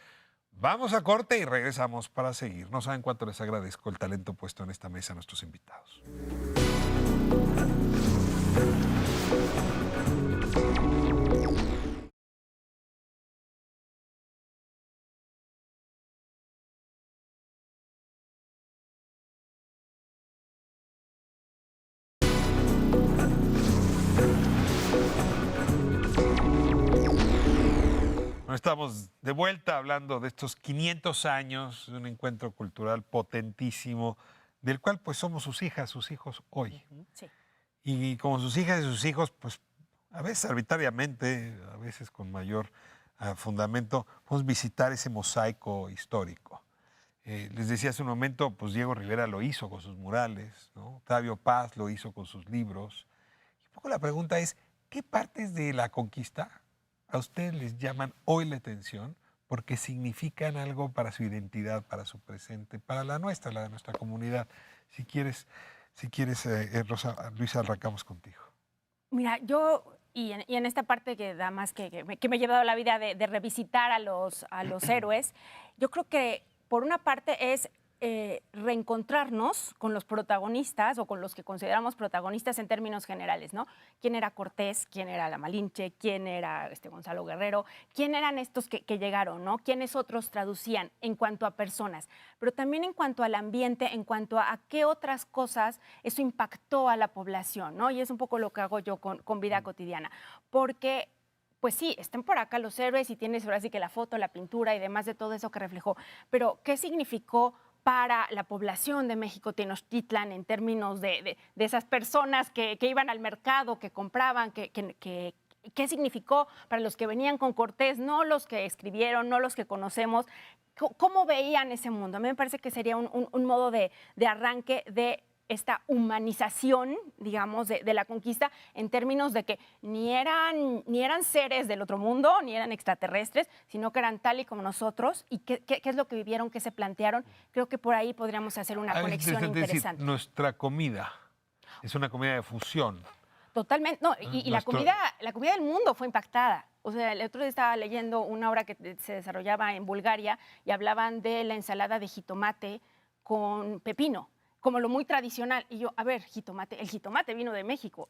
Speaker 1: Vamos a corte y regresamos para seguir. No saben cuánto les agradezco el talento puesto en esta mesa a nuestros invitados. Bueno, estamos de vuelta hablando de estos 500 años de un encuentro cultural potentísimo, del cual pues somos sus hijas, sus hijos hoy.
Speaker 3: Sí.
Speaker 1: Y como sus hijas y sus hijos, pues a veces arbitrariamente, a veces con mayor fundamento, podemos visitar ese mosaico histórico. Les decía hace un momento, pues Diego Rivera lo hizo con sus murales, ¿no? Octavio Paz lo hizo con sus libros. Y un poco la pregunta es, ¿qué partes de la conquista a ustedes les llaman hoy la atención porque significan algo para su identidad, para su presente, para la nuestra, la de nuestra comunidad? Si quieres Luisa, arrancamos contigo.
Speaker 3: Mira, yo, y en esta parte que da más que me he llevado la vida de revisitar a los héroes, yo creo que por una parte es reencontrarnos con los protagonistas o con los que consideramos protagonistas en términos generales, ¿no? ¿Quién era Cortés? ¿Quién era la Malinche? ¿Quién era Gonzalo Guerrero? ¿Quién eran estos que llegaron, ¿no? ¿Quiénes otros traducían en cuanto a personas? Pero también en cuanto al ambiente, en cuanto a qué otras cosas eso impactó a la población, ¿no? Y es un poco lo que hago yo con Vida Cotidiana. Porque pues sí, están por acá los héroes y tienes ahora sí que la foto, la pintura y demás de todo eso que reflejó. Pero, ¿qué significó para la población de México Tenochtitlan en términos de esas personas que iban al mercado, que compraban, qué significó para los que venían con Cortés, no los que escribieron, no los que conocemos? ¿Cómo veían ese mundo? A mí me parece que sería un modo de arranque de esta humanización, digamos, de la conquista en términos de que ni eran seres del otro mundo, ni eran extraterrestres, sino que eran tal y como nosotros. ¿Y qué es lo que vivieron, qué se plantearon? Creo que por ahí podríamos hacer una conexión interesante.
Speaker 1: Decir, nuestra comida es una comida de fusión.
Speaker 3: Totalmente. No, y la comida del mundo fue impactada. O sea, el otro día estaba leyendo una obra que se desarrollaba en Bulgaria y hablaban de la ensalada de jitomate con pepino, como lo muy tradicional. Y yo, a ver, el jitomate vino de México.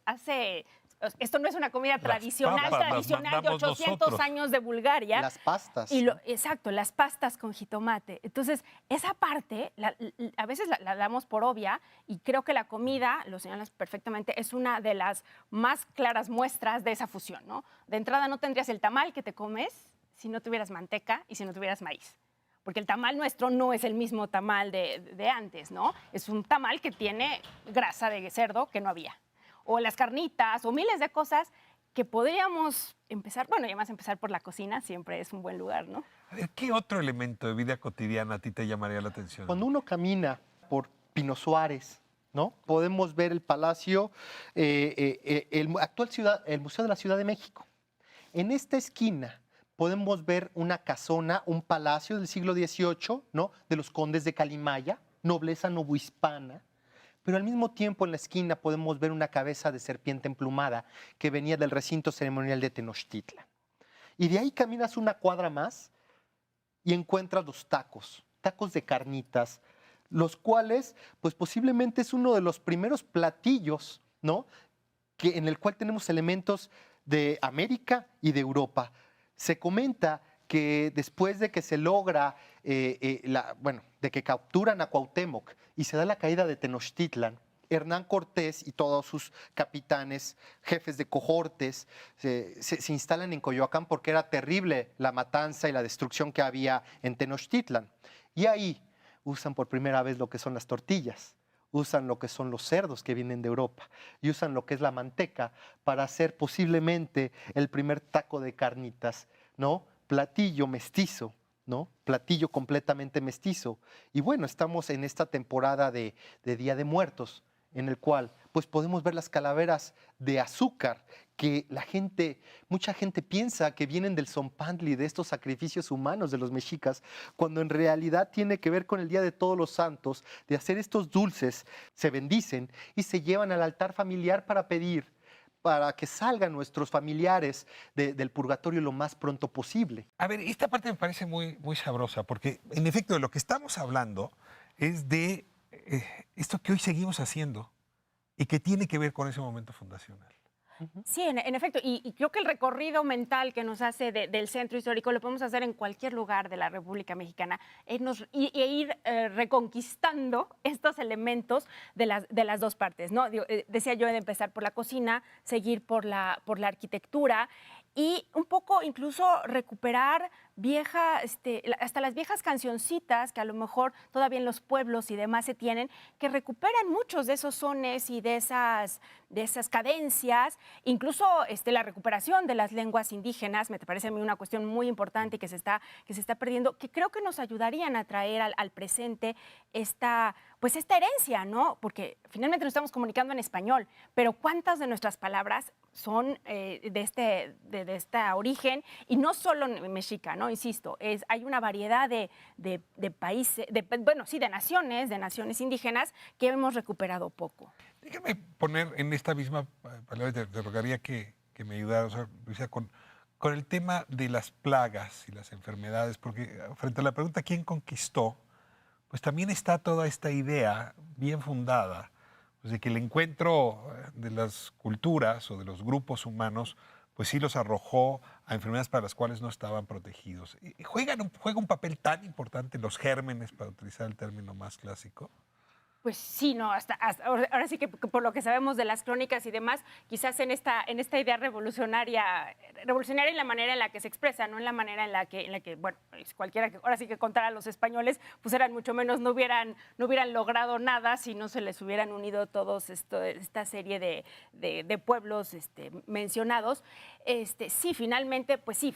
Speaker 3: Esto no es una comida tradicional de 800
Speaker 1: nosotros.
Speaker 3: años de Bulgaria.
Speaker 2: Las pastas.
Speaker 3: Exacto, las pastas con jitomate. Entonces, esa parte a veces la damos por obvia y creo que la comida, lo señalas perfectamente, es una de las más claras muestras de esa fusión, ¿no? De entrada no tendrías el tamal que te comes si no tuvieras manteca y si no tuvieras maíz. Porque el tamal nuestro no es el mismo tamal de antes, ¿no? Es un tamal que tiene grasa de cerdo que no había. O las carnitas, o miles de cosas que podríamos empezar, bueno, y además empezar por la cocina siempre es un buen lugar, ¿no?
Speaker 1: A ver, ¿qué otro elemento de vida cotidiana a ti te llamaría la atención?
Speaker 2: Cuando uno camina por Pino Suárez, ¿no? Podemos ver el palacio, el Museo de la Ciudad de México. En esta esquina podemos ver una casona, un palacio del siglo XVIII, ¿no? De los condes de Calimaya, nobleza novohispana. Pero al mismo tiempo en la esquina podemos ver una cabeza de serpiente emplumada que venía del recinto ceremonial de Tenochtitlan. Y de ahí caminas una cuadra más y encuentras los tacos de carnitas, los cuales pues posiblemente es uno de los primeros platillos, ¿no? En el cual tenemos elementos de América y de Europa. Se comenta que después de que se logra, de que capturan a Cuauhtémoc y se da la caída de Tenochtitlan, Hernán Cortés y todos sus capitanes, jefes de cohortes, se instalan en Coyoacán porque era terrible la matanza y la destrucción que había en Tenochtitlan. Y ahí usan por primera vez lo que son las tortillas. usan lo que son los cerdos que vienen de Europa y usan lo que es la manteca para hacer posiblemente el primer taco de carnitas, ¿no? Platillo mestizo, ¿no? Platillo completamente mestizo. Y bueno, estamos en esta temporada de Día de Muertos, en el cual pues podemos ver las calaveras de azúcar que mucha gente piensa que vienen del Zompantli, de estos sacrificios humanos de los mexicas, cuando en realidad tiene que ver con el Día de Todos los Santos, de hacer estos dulces, se bendicen y se llevan al altar familiar para pedir para que salgan nuestros familiares del purgatorio lo más pronto posible.
Speaker 1: A ver, esta parte me parece muy, muy sabrosa, porque en efecto de lo que estamos hablando es de esto que hoy seguimos haciendo y que tiene que ver con ese momento fundacional.
Speaker 3: Sí, en efecto, y creo que el recorrido mental que nos hace del centro histórico lo podemos hacer en cualquier lugar de la República Mexicana e ir reconquistando estos elementos de las dos partes, ¿no? Decía yo de empezar por la cocina, seguir por la arquitectura y un poco incluso recuperar hasta las viejas cancioncitas que a lo mejor todavía en los pueblos y demás se tienen, que recuperan muchos de esos sones y de esas cadencias, incluso la recuperación de las lenguas indígenas, me parece a mí una cuestión muy importante que se está perdiendo, que creo que nos ayudarían a traer al presente esta herencia, ¿no? Porque finalmente nos estamos comunicando en español, pero ¿cuántas de nuestras palabras son de este origen? Y no solo mexica, ¿no? Insisto, hay una variedad de países, de naciones indígenas que hemos recuperado poco.
Speaker 1: Déjame poner en esta misma palabra, te rogaría que me ayudaras, Luisa, con el tema de las plagas y las enfermedades, porque frente a la pregunta ¿quién conquistó? Pues también está toda esta idea bien fundada, pues de que el encuentro de las culturas o de los grupos humanos, pues sí los arrojó a enfermedades para las cuales no estaban protegidos. ¿Juega un papel tan importante los gérmenes, para utilizar el término más clásico?
Speaker 3: Pues sí, no, ahora sí que por lo que sabemos de las crónicas y demás, quizás en esta idea revolucionaria en la manera en la que se expresa, no en la manera en la que bueno, cualquiera que ahora sí que contara a los españoles, pues eran mucho menos, no hubieran logrado nada si no se les hubieran unido todos esta serie de pueblos mencionados. Sí, finalmente, pues sí,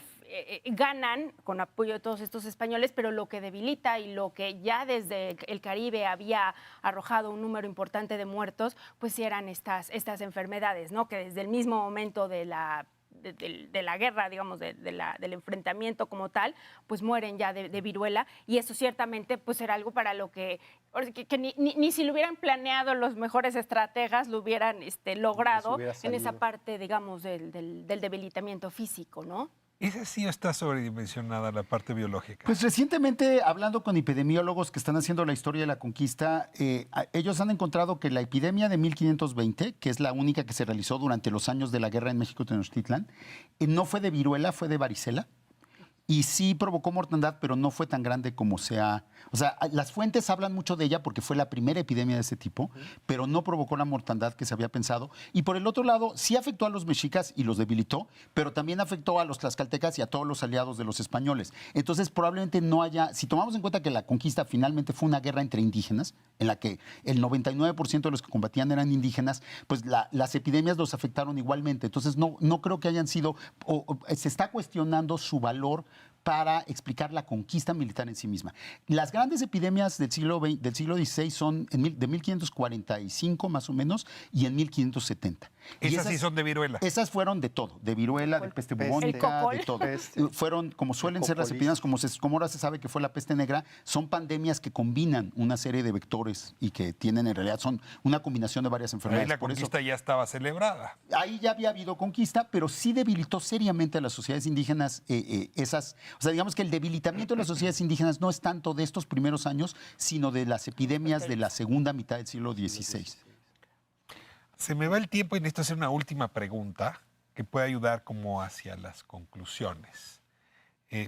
Speaker 3: ganan con apoyo de todos estos españoles, pero lo que debilita y lo que ya desde el Caribe había arrojado un número importante de muertos, pues sí eran estas enfermedades, ¿no? Que desde el mismo momento de la guerra, digamos, del enfrentamiento como tal, pues mueren ya de viruela, y eso ciertamente pues era algo para lo que ni si lo hubieran planeado los mejores estrategas lo hubieran logrado en esa parte, digamos, del debilitamiento físico, ¿no?
Speaker 1: ¿Esa sí está sobredimensionada la parte biológica?
Speaker 4: Pues recientemente, hablando con epidemiólogos que están haciendo la historia de la conquista, ellos han encontrado que la epidemia de 1520, que es la única que se realizó durante los años de la guerra en México-Tenochtitlan, no fue de viruela, fue de varicela. Y sí provocó mortandad, pero no fue tan grande como sea. O sea, las fuentes hablan mucho de ella porque fue la primera epidemia de ese tipo, pero no provocó la mortandad que se había pensado. Y por el otro lado, sí afectó a los mexicas y los debilitó, pero también afectó a los tlaxcaltecas y a todos los aliados de los españoles. Entonces, probablemente no haya, si tomamos en cuenta que la conquista finalmente fue una guerra entre indígenas, en la que el 99% de los que combatían eran indígenas, pues las epidemias los afectaron igualmente. Entonces, no creo que hayan sido, se está cuestionando su valor para explicar la conquista militar en sí misma. Las grandes epidemias del siglo XVI son de 1545 más o menos y en 1570.
Speaker 1: Esas sí son de viruela.
Speaker 4: Esas fueron de todo, de viruela, de peste bubónica, de todo. Fueron, como suelen ser las epidemias, como ahora se sabe que fue la peste negra, son pandemias que combinan una serie de vectores y que tienen en realidad, son una combinación de varias enfermedades.
Speaker 1: Ahí la conquista ya estaba celebrada.
Speaker 4: Ahí ya había habido conquista, pero sí debilitó seriamente a las sociedades indígenas o sea, digamos que el debilitamiento de las sociedades indígenas no es tanto de estos primeros años, sino de las epidemias de la segunda mitad del siglo XVI.
Speaker 1: Se me va el tiempo y necesito hacer una última pregunta que puede ayudar como hacia las conclusiones.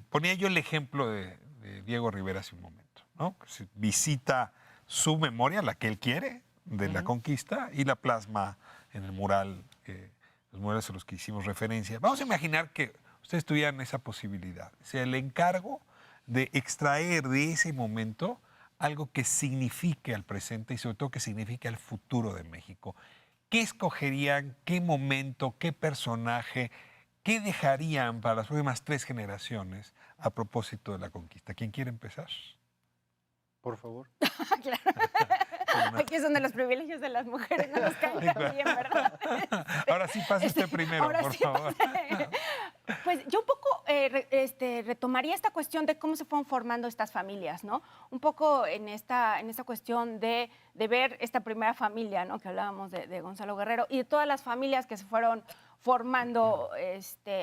Speaker 1: Ponía yo el ejemplo de Diego Rivera hace un momento, ¿no? Visita su memoria, la que él quiere, de la conquista, y la plasma en el mural, los murales a los que hicimos referencia. Vamos a imaginar que ustedes tuvieran esa posibilidad, o sea, el encargo de extraer de ese momento algo que signifique al presente y sobre todo que signifique al futuro de México. ¿Qué escogerían? ¿Qué momento? ¿Qué personaje? ¿Qué dejarían para las próximas 3 generaciones a propósito de la conquista? ¿Quién quiere empezar?
Speaker 2: Por favor.
Speaker 3: Claro. Aquí es donde los privilegios de las mujeres no nos caen tan bien, ¿verdad?
Speaker 1: Ahora sí, pase usted primero,
Speaker 3: Ahora
Speaker 1: por
Speaker 3: sí,
Speaker 1: favor.
Speaker 3: Pues yo un poco retomaría esta cuestión de cómo se fueron formando estas familias, ¿no? Un poco en esta cuestión de ver esta primera familia, ¿no? Que hablábamos de Gonzalo Guerrero y de todas las familias que se fueron formando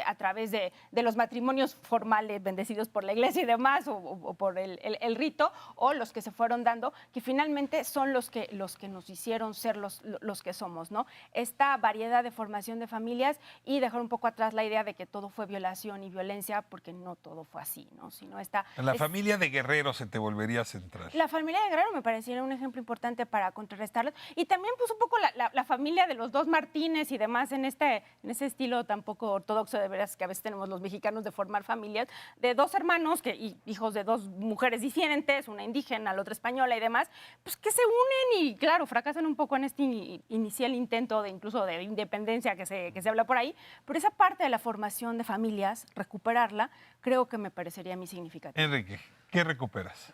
Speaker 3: a través de los matrimonios formales bendecidos por la iglesia y demás, o por el rito, o los que se fueron dando, que finalmente son los que nos hicieron ser los que somos, ¿no? Esta variedad de formación de familias y dejar un poco atrás la idea de que todo fue violación y violencia, porque no todo fue así, ¿no? Sino
Speaker 1: La familia de Guerrero se te volvería central.
Speaker 3: la familia de Guerrero me pareciera un ejemplo importante para contrarrestarlos. Y también, pues, un poco la familia de los dos Martínez y demás en ese estilo tan poco ortodoxo, de veras, que a veces tenemos los mexicanos de formar familias, de dos hermanos, hijos de dos mujeres diferentes, una indígena, la otra española y demás, pues que se unen y, claro, fracasan un poco en este inicial intento incluso de independencia que se habla por ahí. Pero esa parte de la formación de familias, recuperarla, creo que me parecería muy significativa.
Speaker 1: Enrique, ¿qué recuperas?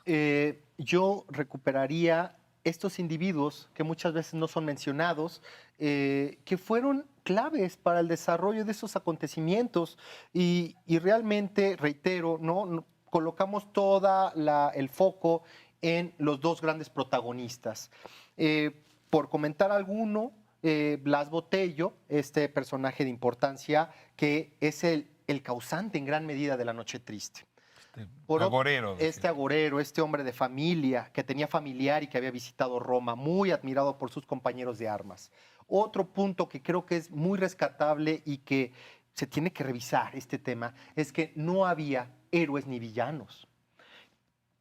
Speaker 2: Yo recuperaría estos individuos que muchas veces no son mencionados, que fueron claves para el desarrollo de esos acontecimientos y realmente, reitero, ¿no? Colocamos todo el foco en los dos grandes protagonistas. Por comentar alguno, Blas Botello, este personaje de importancia que es el causante en gran medida de la Noche Triste.
Speaker 1: Agorero.
Speaker 2: Este agorero, este hombre de familia, que tenía familiar y que había visitado Roma, muy admirado por sus compañeros de armas. Otro punto que creo que es muy rescatable y que se tiene que revisar este tema es que no había héroes ni villanos.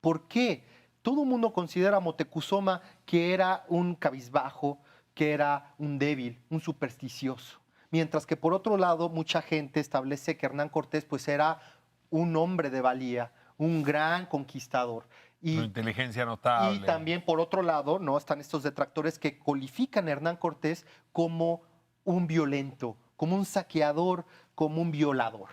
Speaker 2: ¿Por qué? Todo el mundo considera a Moctezuma que era un cabizbajo, que era un débil, un supersticioso. Mientras que por otro lado, mucha gente establece que Hernán Cortés pues era un hombre de valía, un gran conquistador.
Speaker 1: Una inteligencia notable.
Speaker 2: Y también, por otro lado, ¿no? Están estos detractores que califican a Hernán Cortés como un violento, como un saqueador, como un violador.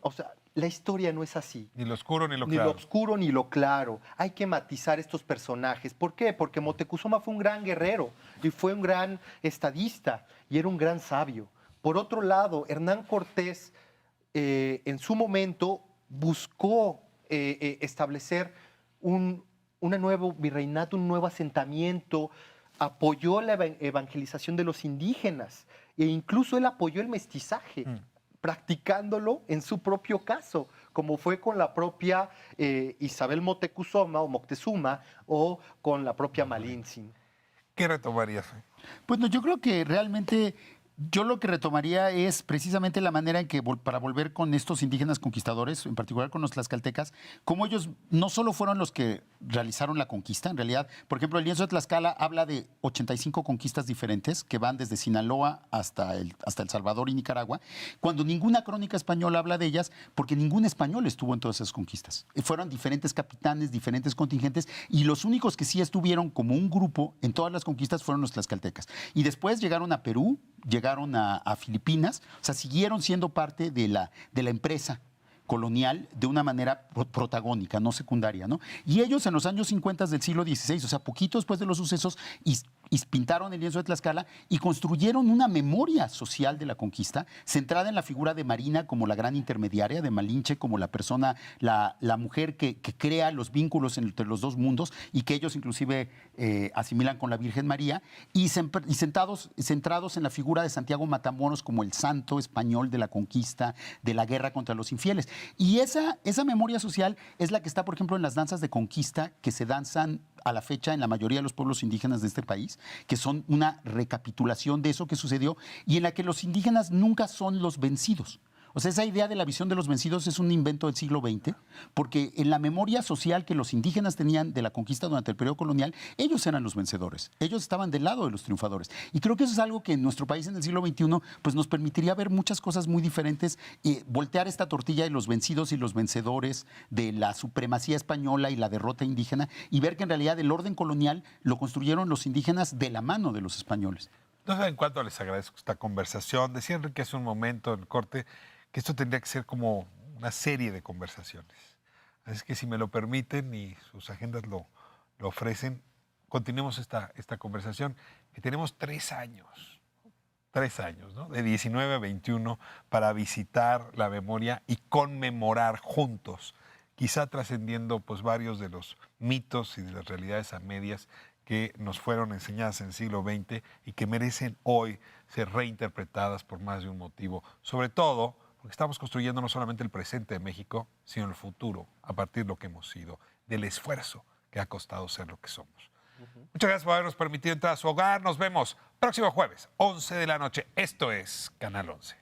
Speaker 2: O sea, la historia no es así.
Speaker 1: Ni lo oscuro ni lo
Speaker 2: Ni
Speaker 1: claro.
Speaker 2: lo oscuro ni lo claro. Hay que matizar estos personajes. ¿Por qué? Porque Moctezuma fue un gran guerrero y fue un gran estadista y era un gran sabio. Por otro lado, Hernán Cortés en su momento buscó establecer un nuevo virreinato, un nuevo asentamiento, apoyó la evangelización de los indígenas e incluso él apoyó el mestizaje, practicándolo en su propio caso, como fue con la propia Isabel Moctezuma o con la propia Malintzin.
Speaker 1: ¿Qué retomarías?
Speaker 4: Bueno, yo creo que realmente yo lo que retomaría es precisamente la manera en que, para volver con estos indígenas conquistadores, en particular con los tlaxcaltecas, como ellos no solo fueron los que realizaron la conquista, en realidad, por ejemplo, el lienzo de Tlaxcala habla de 85 conquistas diferentes que van desde Sinaloa hasta El Salvador y Nicaragua, cuando ninguna crónica española habla de ellas, porque ningún español estuvo en todas esas conquistas. Fueron diferentes capitanes, diferentes contingentes, y los únicos que sí estuvieron como un grupo en todas las conquistas fueron los tlaxcaltecas. Y después llegaron a Perú, llegaron a Filipinas, o sea, siguieron siendo parte de la empresa colonial de una manera protagónica, no secundaria, ¿no? Y ellos en los años 50 del siglo XVI, o sea, poquito después de los sucesos, pintaron el lienzo de Tlaxcala y construyeron una memoria social de la conquista centrada en la figura de Marina como la gran intermediaria, de Malinche como la persona, la mujer que crea los vínculos entre los dos mundos y que ellos inclusive asimilan con la Virgen María, y centrados en la figura de Santiago Matamoros como el santo español de la conquista, de la guerra contra los infieles. Y esa memoria social es la que está, por ejemplo, en las danzas de conquista que se danzan a la fecha en la mayoría de los pueblos indígenas de este país, que son una recapitulación de eso que sucedió y en la que los indígenas nunca son los vencidos. O sea, esa idea de la visión de los vencidos es un invento del siglo XX, porque en la memoria social que los indígenas tenían de la conquista durante el periodo colonial, ellos eran los vencedores, ellos estaban del lado de los triunfadores. Y creo que eso es algo que en nuestro país en el siglo XXI pues nos permitiría ver muchas cosas muy diferentes, y voltear esta tortilla de los vencidos y los vencedores, de la supremacía española y la derrota indígena, y ver que en realidad el orden colonial lo construyeron los indígenas de la mano de los españoles.
Speaker 1: No saben cuánto les agradezco esta conversación. Decía Enrique hace un momento en el corte que esto tendría que ser como una serie de conversaciones. Así que si me lo permiten y sus agendas lo ofrecen, continuemos esta conversación, que tenemos 3 años. 3 años, ¿no? De 19 a 21 para visitar la memoria y conmemorar juntos, quizá trascendiendo pues varios de los mitos y de las realidades a medias que nos fueron enseñadas en el siglo XX y que merecen hoy ser reinterpretadas por más de un motivo. Sobre todo porque estamos construyendo no solamente el presente de México, sino el futuro a partir de lo que hemos sido, del esfuerzo que ha costado ser lo que somos. Muchas gracias por habernos permitido entrar a su hogar. Nos vemos próximo jueves, 11 de la noche. Esto es Canal 11.